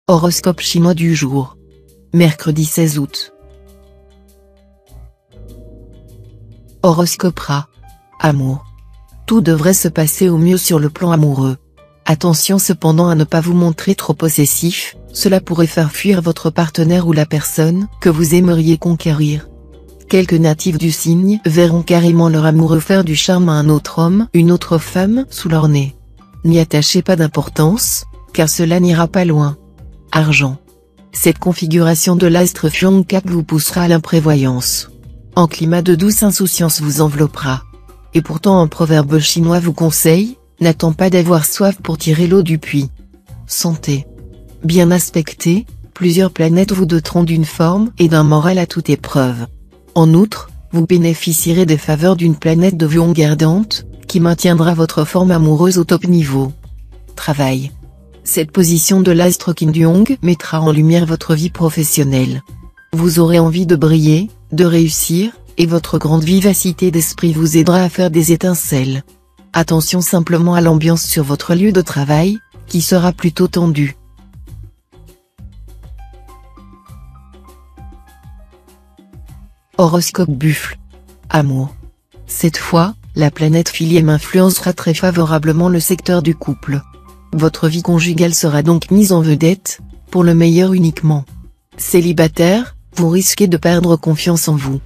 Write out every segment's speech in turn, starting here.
Horoscope chinois du jour. Mercredi 16 août. Horoscope Ra. Amour. Tout devrait se passer au mieux sur le plan amoureux. Attention cependant à ne pas vous montrer trop possessif, cela pourrait faire fuir votre partenaire ou la personne que vous aimeriez conquérir. Quelques natifs du signe verront carrément leur amoureux faire du charme à un autre homme, une autre femme, sous leur nez. N'y attachez pas d'importance, car cela n'ira pas loin. Argent. Cette configuration de l'astre Fiongkak vous poussera à l'imprévoyance. Un climat de douce insouciance vous enveloppera. Et pourtant un proverbe chinois vous conseille, n'attends pas d'avoir soif pour tirer l'eau du puits. Santé. Bien aspecté, plusieurs planètes vous doteront d'une forme et d'un moral à toute épreuve. En outre, vous bénéficierez des faveurs d'une planète de vision ardente, qui maintiendra votre forme amoureuse au top niveau. Travail. Cette position de l'astre Kim Duong mettra en lumière votre vie professionnelle. Vous aurez envie de briller, de réussir, et votre grande vivacité d'esprit vous aidera à faire des étincelles. Attention simplement à l'ambiance sur votre lieu de travail, qui sera plutôt tendue. Horoscope Buffle. Amour. Cette fois, la planète Philième influencera très favorablement le secteur du couple. Votre vie conjugale sera donc mise en vedette, pour le meilleur uniquement. Célibataire, vous risquez de perdre confiance en vous.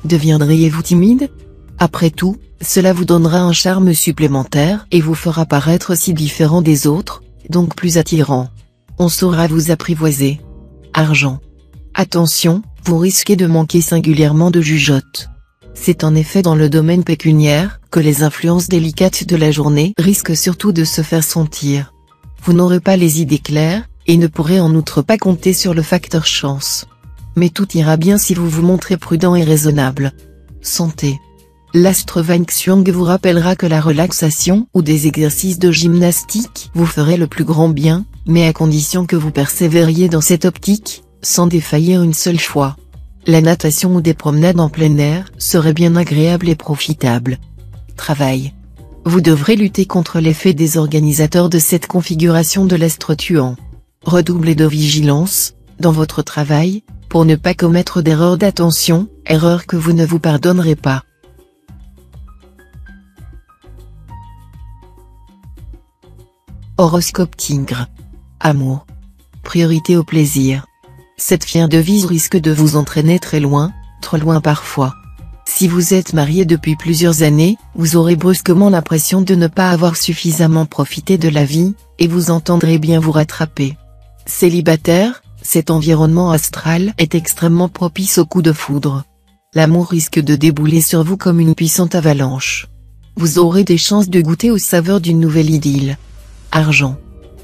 Deviendriez-vous timide? Après tout, cela vous donnera un charme supplémentaire et vous fera paraître si différent des autres, donc plus attirant. On saura vous apprivoiser. Argent. Attention, vous risquez de manquer singulièrement de jugeote. C'est en effet dans le domaine pécuniaire que les influences délicates de la journée risquent surtout de se faire sentir. Vous n'aurez pas les idées claires, et ne pourrez en outre pas compter sur le facteur chance. Mais tout ira bien si vous vous montrez prudent et raisonnable. Santé. L'astre Wang Xiong vous rappellera que la relaxation ou des exercices de gymnastique vous feraient le plus grand bien, mais à condition que vous persévériez dans cette optique, sans défaillir une seule fois. La natation ou des promenades en plein air seraient bien agréables et profitables. Travail. Vous devrez lutter contre l'effet des organisateurs de cette configuration de l'astre tuant. Redoublez de vigilance, dans votre travail, pour ne pas commettre d'erreurs d'attention, erreurs que vous ne vous pardonnerez pas. Horoscope Tigre. Amour. Priorité au plaisir. Cette fière devise risque de vous entraîner très loin, trop loin parfois. Si vous êtes marié depuis plusieurs années, vous aurez brusquement l'impression de ne pas avoir suffisamment profité de la vie, et vous entendrez bien vous rattraper. Célibataire, cet environnement astral est extrêmement propice aux coups de foudre. L'amour risque de débouler sur vous comme une puissante avalanche. Vous aurez des chances de goûter aux saveurs d'une nouvelle idylle. Argent.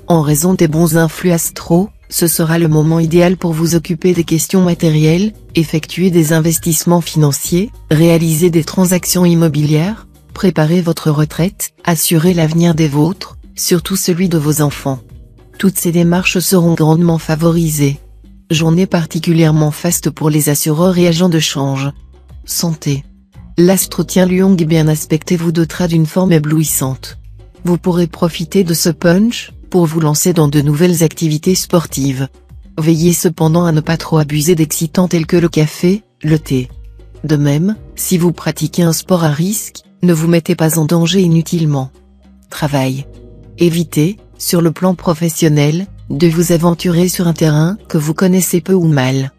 En raison des bons influx astraux, ce sera le moment idéal pour vous occuper des questions matérielles, effectuer des investissements financiers, réaliser des transactions immobilières, préparer votre retraite, assurer l'avenir des vôtres, surtout celui de vos enfants. Toutes ces démarches seront grandement favorisées. Journée particulièrement faste pour les assureurs et agents de change. Santé. L'astre Tianluong bien aspecté vous dotera d'une forme éblouissante. Vous pourrez profiter de ce punch, pour vous lancer dans de nouvelles activités sportives. Veillez cependant à ne pas trop abuser d'excitants tels que le café, le thé. De même, si vous pratiquez un sport à risque, ne vous mettez pas en danger inutilement. Travail. Évitez, sur le plan professionnel, de vous aventurer sur un terrain que vous connaissez peu ou mal.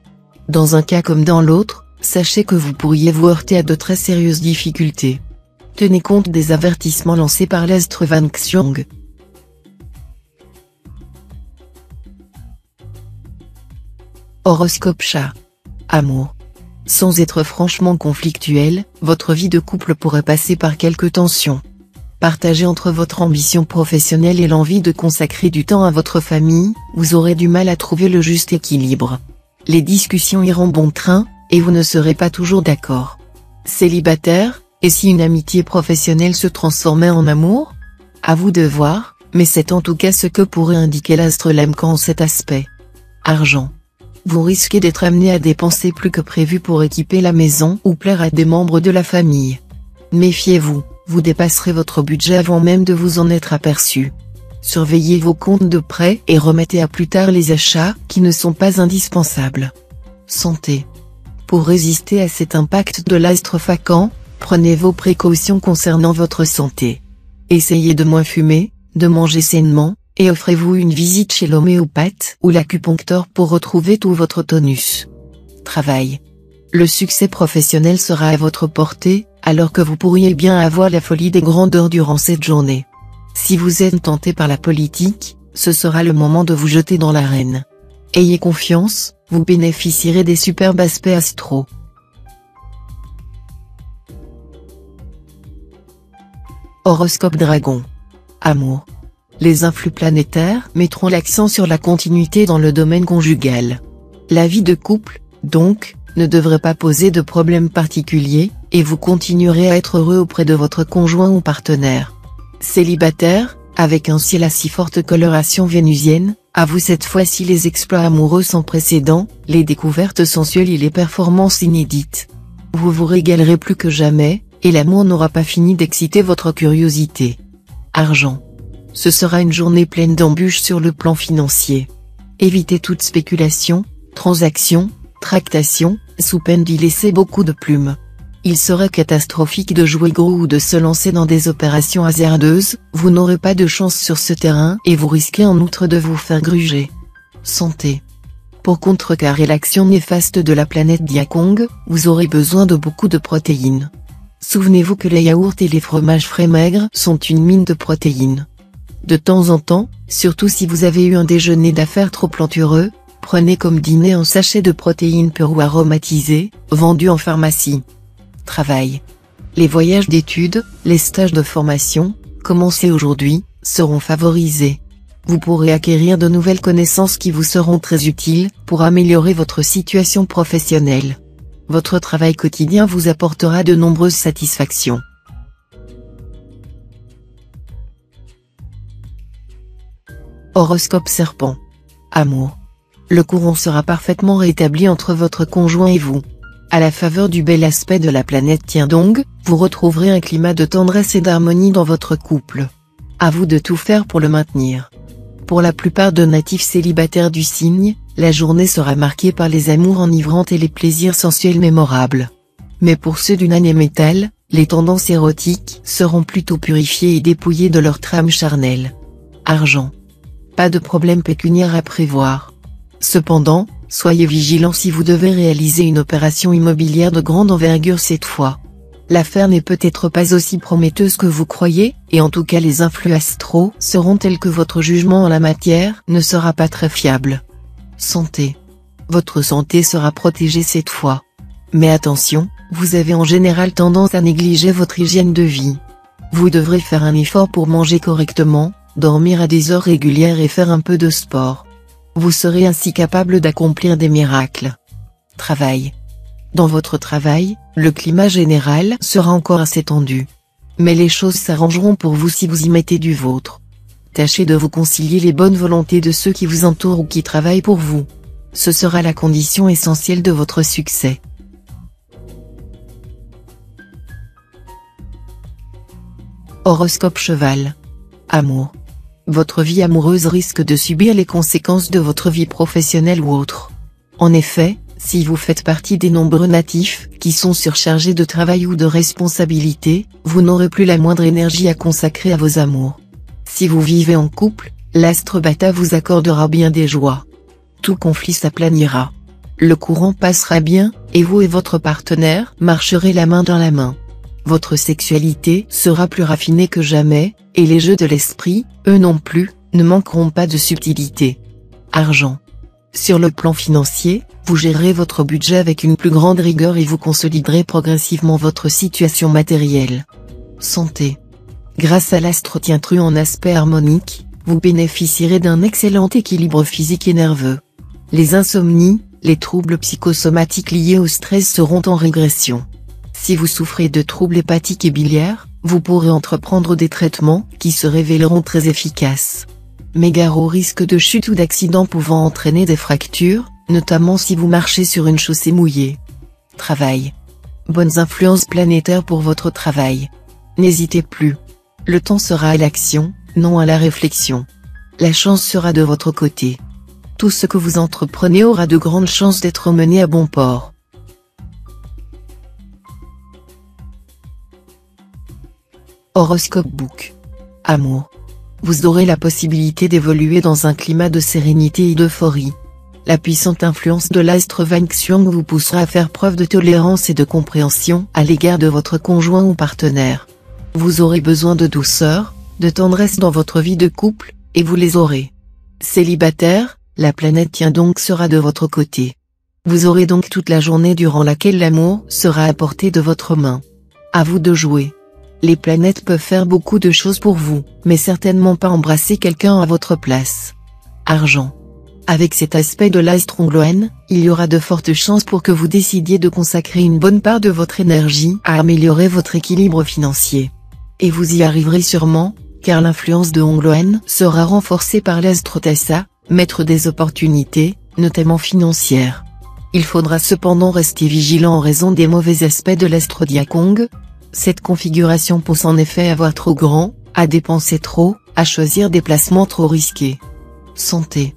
Dans un cas comme dans l'autre, sachez que vous pourriez vous heurter à de très sérieuses difficultés. Tenez compte des avertissements lancés par l'astre Wang Xiong. Horoscope Chat. Amour. Sans être franchement conflictuel, votre vie de couple pourrait passer par quelques tensions. Partagez entre votre ambition professionnelle et l'envie de consacrer du temps à votre famille, vous aurez du mal à trouver le juste équilibre. Les discussions iront bon train, et vous ne serez pas toujours d'accord. Célibataire, et si une amitié professionnelle se transformait en amour? À vous de voir, mais c'est en tout cas ce que pourrait indiquer l'astre Lemcan en cet aspect. Argent. Vous risquez d'être amené à dépenser plus que prévu pour équiper la maison ou plaire à des membres de la famille. Méfiez-vous, vous dépasserez votre budget avant même de vous en être aperçu. Surveillez vos comptes de prêt et remettez à plus tard les achats qui ne sont pas indispensables. Santé. Pour résister à cet impact de l'astre vacant, prenez vos précautions concernant votre santé. Essayez de moins fumer, de manger sainement, et offrez-vous une visite chez l'homéopathe ou l'acupuncteur pour retrouver tout votre tonus. Travail. Le succès professionnel sera à votre portée, alors que vous pourriez bien avoir la folie des grandeurs durant cette journée. Si vous êtes tenté par la politique, ce sera le moment de vous jeter dans l'arène. Ayez confiance, vous bénéficierez des superbes aspects astro. Horoscope Dragon. Amour. Les influx planétaires mettront l'accent sur la continuité dans le domaine conjugal. La vie de couple, donc, ne devrait pas poser de problème particulier, et vous continuerez à être heureux auprès de votre conjoint ou partenaire. Célibataire, avec un ciel à si forte coloration vénusienne, à vous cette fois-ci les exploits amoureux sans précédent, les découvertes sensuelles et les performances inédites. Vous vous régalerez plus que jamais, et l'amour n'aura pas fini d'exciter votre curiosité. Argent. Ce sera une journée pleine d'embûches sur le plan financier. Évitez toute spéculation, transaction, tractation, sous peine d'y laisser beaucoup de plumes. Il serait catastrophique de jouer gros ou de se lancer dans des opérations hasardeuses, vous n'aurez pas de chance sur ce terrain et vous risquez en outre de vous faire gruger. Santé. Pour contrecarrer l'action néfaste de la planète Diakong, vous aurez besoin de beaucoup de protéines. Souvenez-vous que les yaourts et les fromages frais maigres sont une mine de protéines. De temps en temps, surtout si vous avez eu un déjeuner d'affaires trop plantureux, prenez comme dîner un sachet de protéines pures ou aromatisées, vendu en pharmacie. Travail. Les voyages d'études, les stages de formation, commencés aujourd'hui, seront favorisés. Vous pourrez acquérir de nouvelles connaissances qui vous seront très utiles pour améliorer votre situation professionnelle. Votre travail quotidien vous apportera de nombreuses satisfactions. Horoscope Serpent. Amour. Le courant sera parfaitement rétabli entre votre conjoint et vous. À la faveur du bel aspect de la planète Tiandong, vous retrouverez un climat de tendresse et d'harmonie dans votre couple. À vous de tout faire pour le maintenir. Pour la plupart de natifs célibataires du signe, la journée sera marquée par les amours enivrantes et les plaisirs sensuels mémorables. Mais pour ceux d'une année métal, les tendances érotiques seront plutôt purifiées et dépouillées de leur trame charnelle. Argent. Pas de problème pécuniaire à prévoir. Cependant, soyez vigilant si vous devez réaliser une opération immobilière de grande envergure cette fois. L'affaire n'est peut-être pas aussi prometteuse que vous croyez, et en tout cas les influx astraux seront tels que votre jugement en la matière ne sera pas très fiable. Santé. Votre santé sera protégée cette fois. Mais attention, vous avez en général tendance à négliger votre hygiène de vie. Vous devrez faire un effort pour manger correctement, dormir à des heures régulières et faire un peu de sport. Vous serez ainsi capable d'accomplir des miracles. Travail. Dans votre travail, le climat général sera encore assez tendu. Mais les choses s'arrangeront pour vous si vous y mettez du vôtre. Tâchez de vous concilier les bonnes volontés de ceux qui vous entourent ou qui travaillent pour vous. Ce sera la condition essentielle de votre succès. Horoscope Cheval. Amour. Votre vie amoureuse risque de subir les conséquences de votre vie professionnelle ou autre. En effet, si vous faites partie des nombreux natifs qui sont surchargés de travail ou de responsabilités, vous n'aurez plus la moindre énergie à consacrer à vos amours. Si vous vivez en couple, l'astre Bata vous accordera bien des joies. Tout conflit s'aplanira. Le courant passera bien, et vous et votre partenaire marcherez la main dans la main. Votre sexualité sera plus raffinée que jamais, et les jeux de l'esprit, eux non plus, ne manqueront pas de subtilité. Argent. Sur le plan financier, vous gérerez votre budget avec une plus grande rigueur et vous consoliderez progressivement votre situation matérielle. Santé. Grâce à l'astre Tientru en aspect harmonique, vous bénéficierez d'un excellent équilibre physique et nerveux. Les insomnies, les troubles psychosomatiques liés au stress seront en régression. Si vous souffrez de troubles hépatiques et biliaires, vous pourrez entreprendre des traitements qui se révéleront très efficaces. Mais gare au risque de chute ou d'accident pouvant entraîner des fractures, notamment si vous marchez sur une chaussée mouillée. Travail. Bonnes influences planétaires pour votre travail. N'hésitez plus. Le temps sera à l'action, non à la réflexion. La chance sera de votre côté. Tout ce que vous entreprenez aura de grandes chances d'être mené à bon port. Horoscope Book. Amour. Vous aurez la possibilité d'évoluer dans un climat de sérénité et d'euphorie. La puissante influence de l'astre Wang Xiong vous poussera à faire preuve de tolérance et de compréhension à l'égard de votre conjoint ou partenaire. Vous aurez besoin de douceur, de tendresse dans votre vie de couple, et vous les aurez. Célibataire, la planète Tiandong sera de votre côté. Vous aurez donc toute la journée durant laquelle l'amour sera à portée de votre main. À vous de jouer. Les planètes peuvent faire beaucoup de choses pour vous, mais certainement pas embrasser quelqu'un à votre place. Argent. Avec cet aspect de l'astre Ongloen, il y aura de fortes chances pour que vous décidiez de consacrer une bonne part de votre énergie à améliorer votre équilibre financier. Et vous y arriverez sûrement, car l'influence de Ongloen sera renforcée par l'astre Tassa, maître des opportunités, notamment financières. Il faudra cependant rester vigilant en raison des mauvais aspects de l'astre Diakong. Cette configuration pousse en effet à voir trop grand, à dépenser trop, à choisir des placements trop risqués. Santé.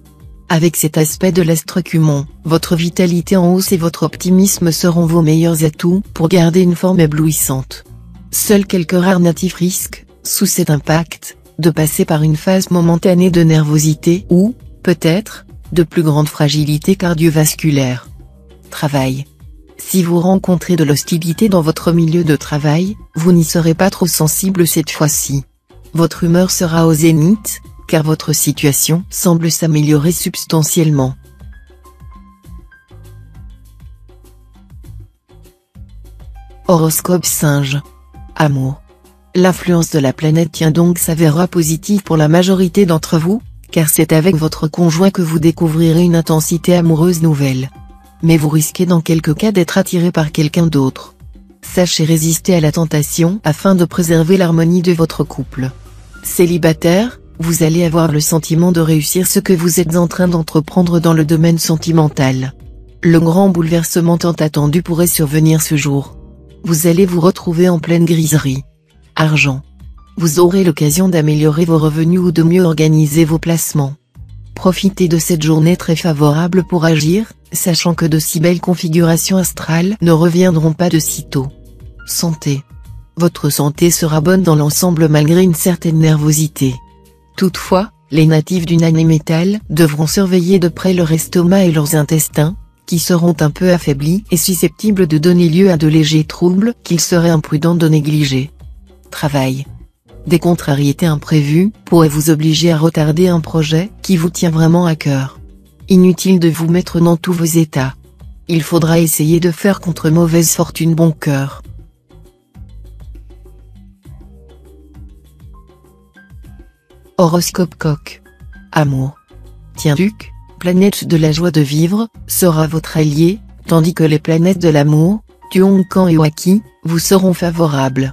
Avec cet aspect de l'astre Kumon, votre vitalité en hausse et votre optimisme seront vos meilleurs atouts pour garder une forme éblouissante. Seuls quelques rares natifs risquent, sous cet impact, de passer par une phase momentanée de nervosité ou, peut-être, de plus grande fragilité cardiovasculaire. Travail. Si vous rencontrez de l'hostilité dans votre milieu de travail, vous n'y serez pas trop sensible cette fois-ci. Votre humeur sera au zénith, car votre situation semble s'améliorer substantiellement. Horoscope Singe. Amour. L'influence de la planète Tiandong s'avérera positive pour la majorité d'entre vous, car c'est avec votre conjoint que vous découvrirez une intensité amoureuse nouvelle. Mais vous risquez dans quelques cas d'être attiré par quelqu'un d'autre. Sachez résister à la tentation afin de préserver l'harmonie de votre couple. Célibataire, vous allez avoir le sentiment de réussir ce que vous êtes en train d'entreprendre dans le domaine sentimental. Le grand bouleversement tant attendu pourrait survenir ce jour. Vous allez vous retrouver en pleine griserie. Argent. Vous aurez l'occasion d'améliorer vos revenus ou de mieux organiser vos placements. Profitez de cette journée très favorable pour agir, sachant que de si belles configurations astrales ne reviendront pas de sitôt. Santé. Votre santé sera bonne dans l'ensemble malgré une certaine nervosité. Toutefois, les natifs du Nanémétal devront surveiller de près leur estomac et leurs intestins, qui seront un peu affaiblis et susceptibles de donner lieu à de légers troubles qu'il serait imprudent de négliger. Travail. Des contrariétés imprévues pourraient vous obliger à retarder un projet qui vous tient vraiment à cœur. Inutile de vous mettre dans tous vos états. Il faudra essayer de faire contre mauvaise fortune bon cœur. Horoscope Coq. Amour. Tianduc, planète de la joie de vivre, sera votre allié, tandis que les planètes de l'amour, Tuongkan et Waki, vous seront favorables.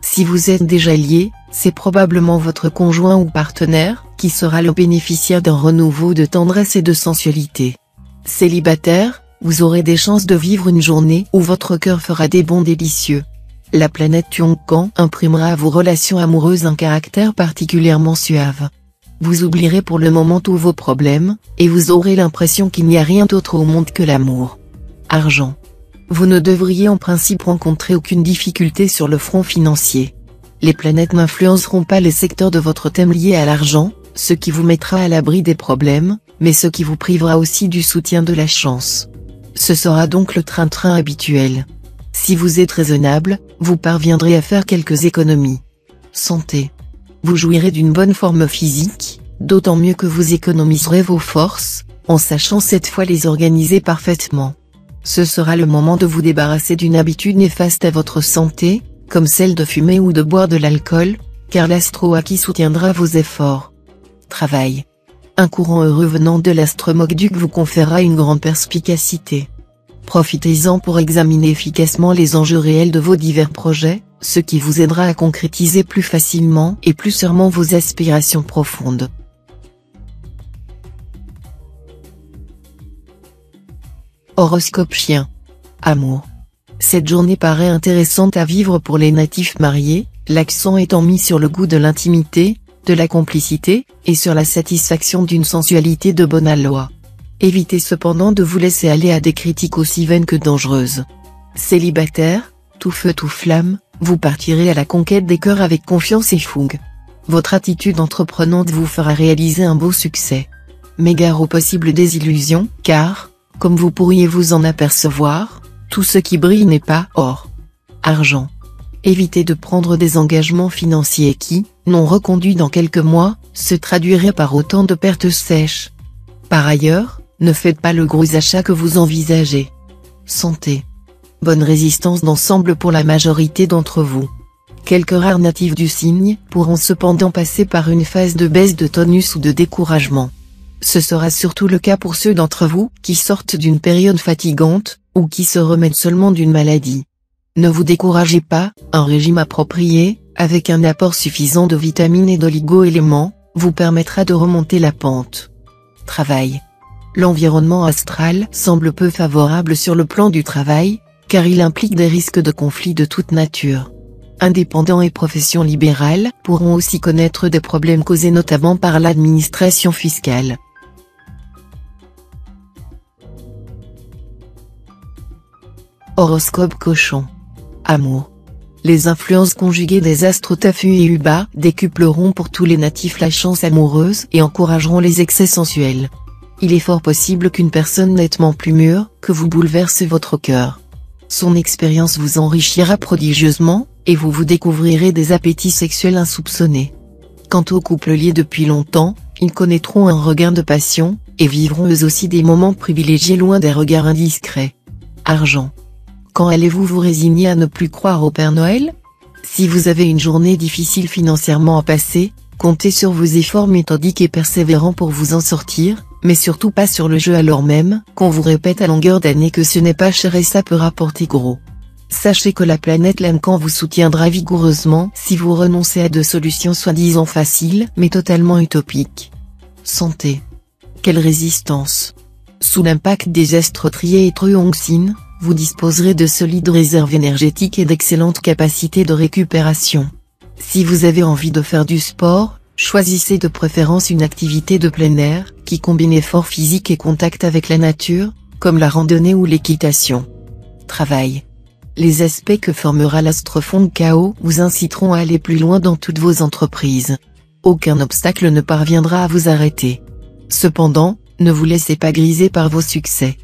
Si vous êtes déjà lié, c'est probablement votre conjoint ou partenaire qui sera le bénéficiaire d'un renouveau de tendresse et de sensualité. Célibataire, vous aurez des chances de vivre une journée où votre cœur fera des bonds délicieux. La planète Tuongkan imprimera à vos relations amoureuses un caractère particulièrement suave. Vous oublierez pour le moment tous vos problèmes, et vous aurez l'impression qu'il n'y a rien d'autre au monde que l'amour. Argent. Vous ne devriez en principe rencontrer aucune difficulté sur le front financier. Les planètes n'influenceront pas les secteurs de votre thème liés à l'argent, ce qui vous mettra à l'abri des problèmes, mais ce qui vous privera aussi du soutien de la chance. Ce sera donc le train-train habituel. Si vous êtes raisonnable, vous parviendrez à faire quelques économies. Santé. Vous jouirez d'une bonne forme physique, d'autant mieux que vous économiserez vos forces, en sachant cette fois les organiser parfaitement. Ce sera le moment de vous débarrasser d'une habitude néfaste à votre santé, comme celle de fumer ou de boire de l'alcool, car l'astro-Waki soutiendra vos efforts. Travail. Un courant heureux venant de l'astre Mokduk vous conférera une grande perspicacité. Profitez-en pour examiner efficacement les enjeux réels de vos divers projets, ce qui vous aidera à concrétiser plus facilement et plus sûrement vos aspirations profondes. Horoscope Chien. Amour. Cette journée paraît intéressante à vivre pour les natifs mariés, l'accent étant mis sur le goût de l'intimité, de la complicité, et sur la satisfaction d'une sensualité de bon aloi. Évitez cependant de vous laisser aller à des critiques aussi vaines que dangereuses. Célibataire, tout feu tout flamme, vous partirez à la conquête des cœurs avec confiance et fougue. Votre attitude entreprenante vous fera réaliser un beau succès. Mais gare aux possibles désillusions, car, comme vous pourriez vous en apercevoir, tout ce qui brille n'est pas or. Argent. Évitez de prendre des engagements financiers qui, non reconduits dans quelques mois, se traduiraient par autant de pertes sèches. Par ailleurs, ne faites pas le gros achat que vous envisagez. Santé. Bonne résistance d'ensemble pour la majorité d'entre vous. Quelques rares natifs du signe pourront cependant passer par une phase de baisse de tonus ou de découragement. Ce sera surtout le cas pour ceux d'entre vous qui sortent d'une période fatigante, ou qui se remettent seulement d'une maladie. Ne vous découragez pas, un régime approprié, avec un apport suffisant de vitamines et d'oligo-éléments, vous permettra de remonter la pente. Travail. L'environnement astral semble peu favorable sur le plan du travail, car il implique des risques de conflits de toute nature. Indépendants et professions libérales pourront aussi connaître des problèmes causés notamment par l'administration fiscale. Horoscope Cochon. Amour. Les influences conjuguées des astres Tafu et Uba décupleront pour tous les natifs la chance amoureuse et encourageront les excès sensuels. Il est fort possible qu'une personne nettement plus mûre que vous bouleverse votre cœur. Son expérience vous enrichira prodigieusement, et vous vous découvrirez des appétits sexuels insoupçonnés. Quant aux couples liés depuis longtemps, ils connaîtront un regain de passion, et vivront eux aussi des moments privilégiés loin des regards indiscrets. Argent. Quand allez-vous vous résigner à ne plus croire au Père Noël? Si vous avez une journée difficile financièrement à passer, comptez sur vos efforts méthodiques et persévérants pour vous en sortir, mais surtout pas sur le jeu alors même qu'on vous répète à longueur d'année que ce n'est pas cher et ça peut rapporter gros. Sachez que la planète Lemcan vous soutiendra vigoureusement si vous renoncez à de solutions soi-disant faciles mais totalement utopiques. Santé. Quelle résistance! Sous l'impact des astres Trier et Truongsin, vous disposerez de solides réserves énergétiques et d'excellentes capacités de récupération. Si vous avez envie de faire du sport, choisissez de préférence une activité de plein air, qui combine effort physique et contact avec la nature, comme la randonnée ou l'équitation. Travail. Les aspects que formera l'astre-fond Chaos vous inciteront à aller plus loin dans toutes vos entreprises. Aucun obstacle ne parviendra à vous arrêter. Cependant, ne vous laissez pas griser par vos succès.